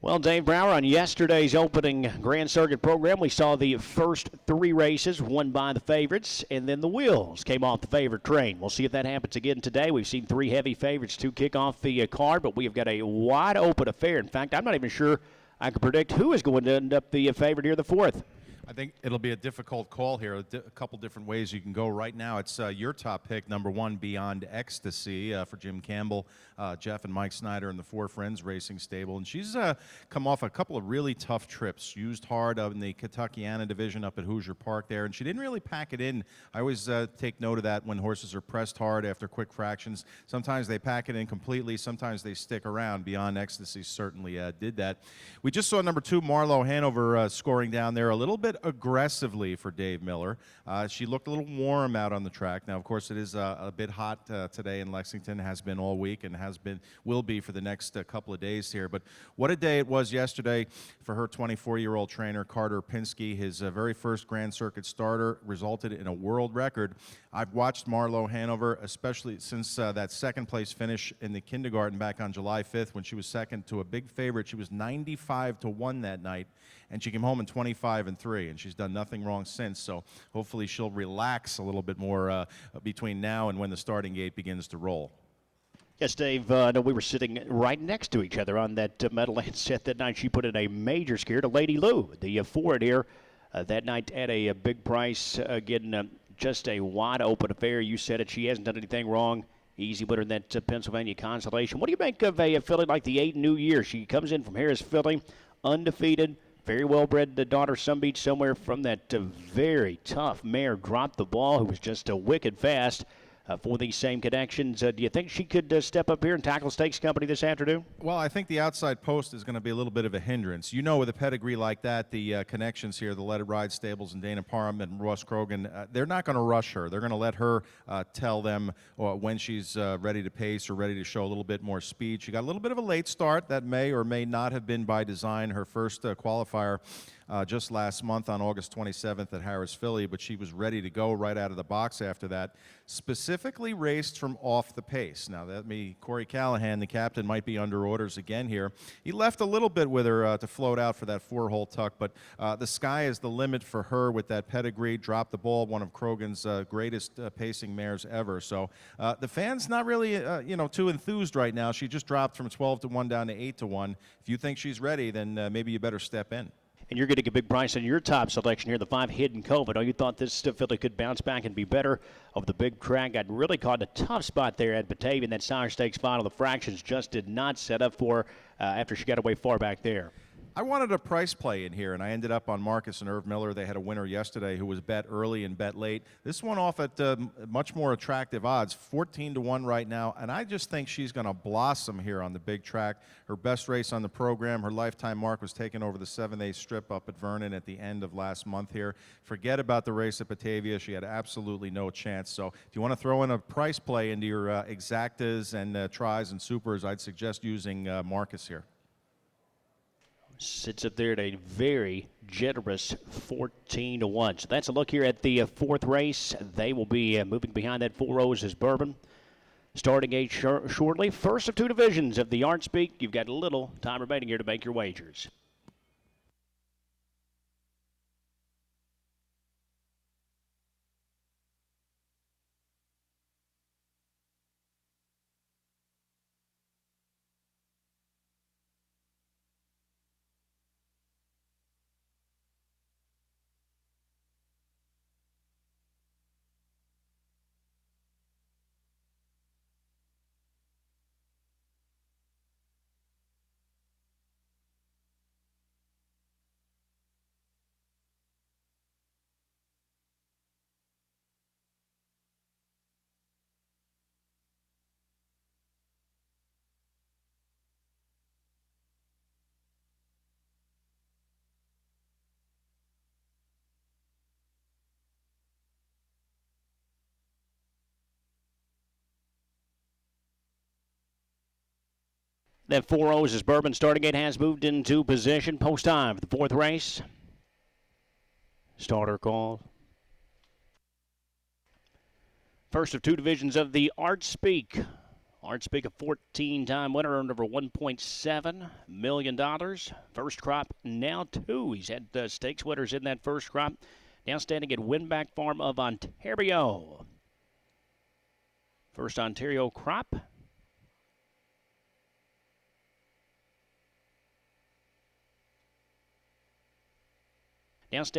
Well, Dave Brower, on yesterday's opening Grand Circuit program, we saw the first three races won by the favorites, and then the wheels came off the favorite train. We'll see if that happens again today. We've seen three heavy favorites to kick off the card, but we have got a wide-open affair. In fact, I'm not even sure I can predict who is going to end up the favorite here, the fourth. I think it'll be a difficult call here. A couple different ways you can go. Right now, it's your top pick, number one, Beyond Ecstasy, for Jim Campbell, Jeff and Mike Snyder and the Four Friends Racing Stable. And she's come off a couple of really tough trips, used hard in the Kentuckiana division up at Hoosier Park there, and she didn't really pack it in. I always take note of that when horses are pressed hard after quick fractions. Sometimes they pack it in completely, sometimes they stick around. Beyond Ecstasy certainly did that. We just saw number two, Marlowe Hanover, scoring down there a little bit aggressively for Dave Miller. She looked a little warm out on the track. Now, of course, it is a bit hot today in Lexington, has been all week and will be for the next couple of days here. But what a day it was yesterday for her 24-year-old trainer, Carter Pinsky. His very first Grand Circuit starter resulted in a world record. I've watched Marlowe Hanover, especially since that second-place finish in the kindergarten back on July 5th when she was second to a big favorite. She was 95-1 that night, and she came home in 25-3, and she's done nothing wrong since. So hopefully she'll relax a little bit more between now and when the starting gate begins to roll. Yes, Dave, I know we were sitting right next to each other on that Meadowlands set that night. She put in a major scare to Lady Lou, the forward here that night at a big price. Again, just a wide-open affair. You said it. She hasn't done anything wrong. Easy winner in that Pennsylvania Consolation. What do you make of a filly like the 8 New Year? She comes in from Harris Filly, undefeated, very well-bred daughter, Some Beach, somewhere from that very tough mare, Dropped the Ball, who was just wicked fast. For these same connections, do you think she could step up here and tackle Stakes Company this afternoon? Well, I think the outside post is going to be a little bit of a hindrance. You know, with a pedigree like that, the connections here, the Let It Ride Stables and Dana Parham and Ross Krogan, they're not going to rush her. They're going to let her tell them when she's ready to pace or ready to show a little bit more speed. She got a little bit of a late start. That may or may not have been by design. Her first qualifier just last month on August 27th at Harris Philly, but she was ready to go right out of the box after that. Specifically raced from off the pace. Now, Corey Callahan, the captain, might be under orders again here. He left a little bit with her to float out for that 4-hole tuck, but the sky is the limit for her with that pedigree. Dropped the Ball, one of Krogan's greatest pacing mares ever. So the fans not really, too enthused right now. She just dropped from 12-1 down to 8-1. If you think she's ready, then maybe you better step in. And you're getting a big price on your top selection here, the 5 Hidden Cove. I know you thought this filly could bounce back and be better of the big track. Got really caught in a tough spot there at Batavia in that Sire Stakes final. The fractions just did not set up for her after she got away far back there. I wanted a price play in here, and I ended up on Marcus and Irv Miller. They had a winner yesterday who was bet early and bet late. This one off at much more attractive odds, 14-1 right now, and I just think she's going to blossom here on the big track. Her best race on the program, her lifetime mark was taken over the 7A strip up at Vernon at the end of last month here. Forget about the race at Batavia. She had absolutely no chance. So if you want to throw in a price play into your exactas and tries and supers, I'd suggest using Marcus here. Sits up there at a very generous 14-1. So that's a look here at the fourth race. They will be moving behind that 4 Roses Bourbon. Starting gate shortly. First of 2 divisions of the Art Speak. You've got a little time remaining here to make your wagers. That 4 Roses Bourbon starting gate has moved into position. Post time for the fourth race. Starter call. First of 2 divisions of the Art Speak. Artspeak, a 14-time winner, earned over $1.7 million. First crop, now 2. He's had stakes winners in that first crop. Now standing at Winback Farm of Ontario. First Ontario crop. Now standing